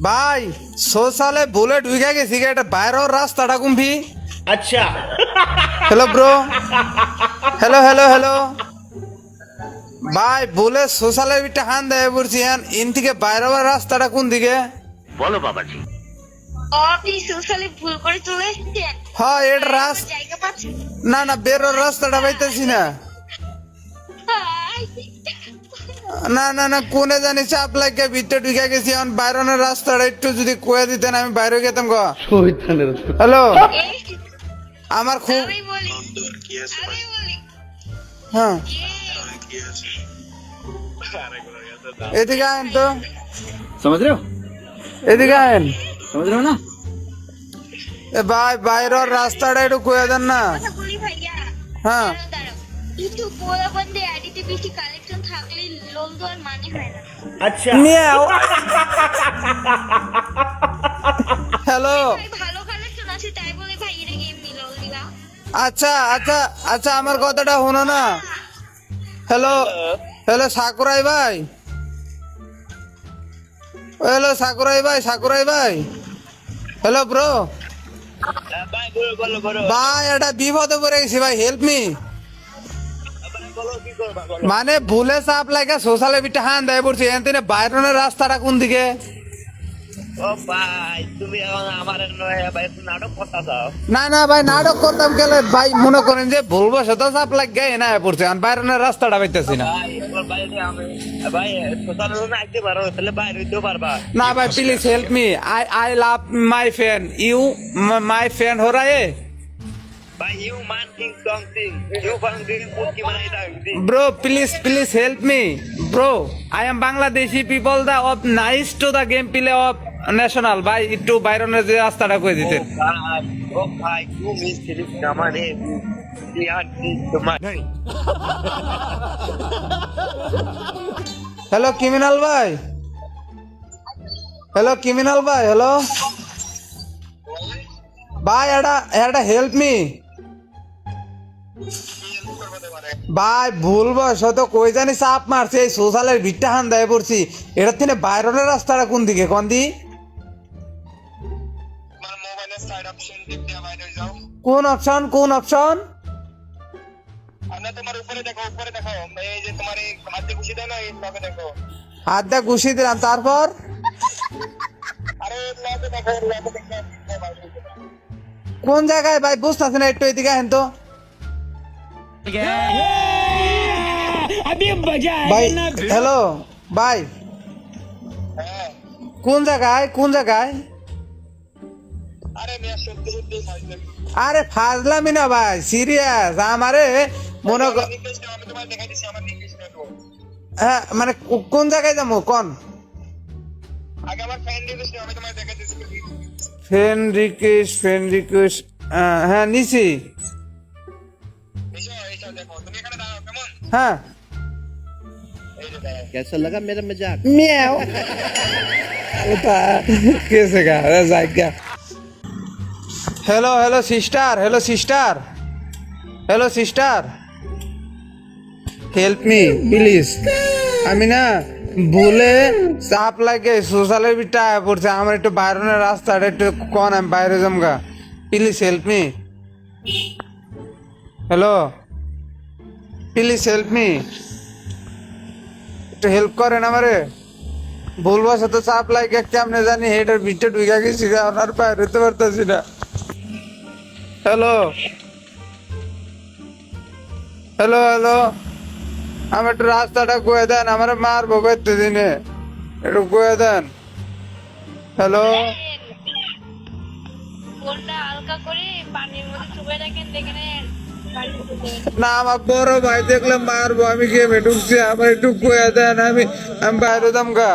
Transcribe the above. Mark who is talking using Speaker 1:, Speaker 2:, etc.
Speaker 1: ভাই সোশ্যালে বুলেট উইকে গেছি এটা বাইরের রাস্তাটা কুম্ভি।
Speaker 2: अच्छा
Speaker 1: hello bro, hello hello hello ভাই বলে সোশ্যালে বিটা হান দেয় পড়ছি ইন থেকে বাইরের রাস্তাটা কোন দিকে?
Speaker 2: बोलो बाबा जी।
Speaker 3: আপনি সোশ্যালি ভুল করে চলে এসেছেন।
Speaker 1: হ্যাঁ এটা রাস্তা,
Speaker 3: জায়গা পাচ্ছেন
Speaker 1: না না বেরোর রাস্তাটা পাইতেছি না। না না না কোনে জানি চাপ লাগে ভিতরে ঢুকে গেছি এখন বাইরনের রাস্তাটা একটু যদি কয়ে দিতেন আমি বাইরে যেতাম গো। হ্যালো আমার খুব
Speaker 3: আমি বলি আমি বলি
Speaker 1: হ্যাঁ এদিকে আয়েন তো,
Speaker 4: समझ रहे हो
Speaker 1: এদিকে আয়েন।
Speaker 4: समझ रहे हो ना
Speaker 1: এ ভাই বাইরের রাস্তাটা একটু কয়ে দেন না।
Speaker 3: কথা বলি ভাইয়া।
Speaker 1: হ্যাঁ
Speaker 3: দাঁড়াও। কিছু পোলা বন্ধে আইডিতে বেশি কালেকশন থাকলে লোন দেওয়ার মানে হয় না।
Speaker 2: अच्छा
Speaker 1: মিয়াও হ্যালো
Speaker 3: ভাই ভালো কালেকশন আছে তাই বলে ভাই এর গেম মিলাও দিলা।
Speaker 1: আচ্ছা আচ্ছা আচ্ছা আমার কথাটা শোনো না। হ্যালো হ্যালো সাকুরাই ভাই, হ্যালো সাকুরাই ভাই, সাকুরাই ভাই, হ্যালো ব্রো
Speaker 2: भाई बोलो बोलो बोलो
Speaker 1: ভাই এটা বিপদে পড়ে গেছি ভাই, হেল্প মি।
Speaker 2: बोलो की করবা বলো।
Speaker 1: মানে ভুলে চাপ লাগে সোশ্যালে বিটা হান দেয় পড়ছি এখানে বাইরনের রাস্তাটা কোন দিকে?
Speaker 2: ও ভাই তুমি এখন আমার নয় ভাই তুমি নাটক করতা যাও।
Speaker 1: না না ভাই নাটক করতাম গেলে ভাই মনে করেন যে ভুলবো সেটা চাপ লাগে না পড়ছে এখন বাইরনের রাস্তাটা পাইতেছি না।
Speaker 2: ভাই তোমার বাইরে আমি ভাই সোশ্যাল রুমে আইতে পারো তাহলে বাইরে হইতেও পারবা।
Speaker 1: না ভাই please help me, I I love my friend you, my friend हो रहा है
Speaker 2: ভাই ইউ মান কিং সং সিং ইউ ফাং দিন পুকি মারাই দাও
Speaker 1: bro, please help me bro, I am Bangladeshi people the of nice to the game play of national ভাই একটু বাইরনের যে রাস্তাটা কই দিতেন।
Speaker 2: ভাই ও ভাই তুমি সিরিজ কামানে ইয়ার তোমার
Speaker 1: হ্যালো ক্রিমিনাল ভাই, হ্যালো ক্রিমিনাল ভাই, হ্যালো ভাই এটা এটা হেল্প মি ভাই ভুলবো শত কই জানি চাপ মারছে এই সোশ্যালের ভিড়টা হান দেয় পড়ছি এটার থেকে বাইরনের রাস্তাটা কোন দিকে কোন দি?
Speaker 5: তোমার মোবাইলের সাইড অপশন টিপ দিয়ে বাইরে যাও।
Speaker 1: কোন অপশন কোন অপশন?
Speaker 5: আমরা তোমার উপরে দেখো এই যে তোমার এই হাতে ঘুষি দেয় না এই লগে দেখো।
Speaker 1: হাত দিয়ে ঘুষি দিলাম তারপর
Speaker 5: আরে লগে দেখো বাইরে যাও।
Speaker 1: কোন জায়গায় ভাই বুঝতেছি না একটু এদিকে আহেন তো ভাই। হ্যালো ভাই
Speaker 5: হ্যাঁ
Speaker 1: কোন জায়গায় কোন জায়গায়?
Speaker 5: আরে মিয়া সত্যি সত্যি ফাইল
Speaker 1: আরে ফাজলামি না ভাই সিরিয়াস আমারে মনে কর
Speaker 5: নিকেশ আমি তোমার দেখাই দিছি আমার নিকেশ দেখো।
Speaker 1: হ্যাঁ মানে কোন জায়গায় যাবো কোন?
Speaker 5: আগে আমার ফ্রেন্ড নিকেশ আমি তোমার দেখাই দিছি।
Speaker 1: ফ্রেন্ড রিকোয়েস্ট হ্যাঁ নিছি।
Speaker 5: এইসব দেখো তুমি এখানে দাঁড়াও কেমন
Speaker 1: হ্যাঁ
Speaker 5: এই যে দেখো
Speaker 4: कैसा लगा मेरा मजाक
Speaker 1: মিয়াও ওটা কেসে গা জায়গা। Hello hello sister, hello sister, hello sister help me please. আমি না ভুলে চাপ লাগে সোশ্যালের বিটা পড়ছে আমার একটু বাইরনের রাস্তাটা একটু কন আমি বাইরে জমগা, please help me. Hello please help me, একটু হেল্প করেন আমারে ভুলবো তো চাপ লাগে কেমনে জানি হেডের ভিতরে ঢুকে গেছি ওনার বাইরে হতে পারতেছি না। হ্যালো হ্যালো হ্যালো আমার একটু রাস্তাটা কয়ে দেন আমার মারবো করতে দিনে একটু কয়ে দেন। হ্যালো
Speaker 3: ফোনটা হালকা করে পানির মধ্যে চুপে রাখেন দেখেন গাড়ি ঢুকে যাবে।
Speaker 1: না আমার বড় ভাই দেখলে মারবো আমি গেমে ঢুকছি আমার একটু কয়ে দেন আমি আমি বাইরে দাম গা।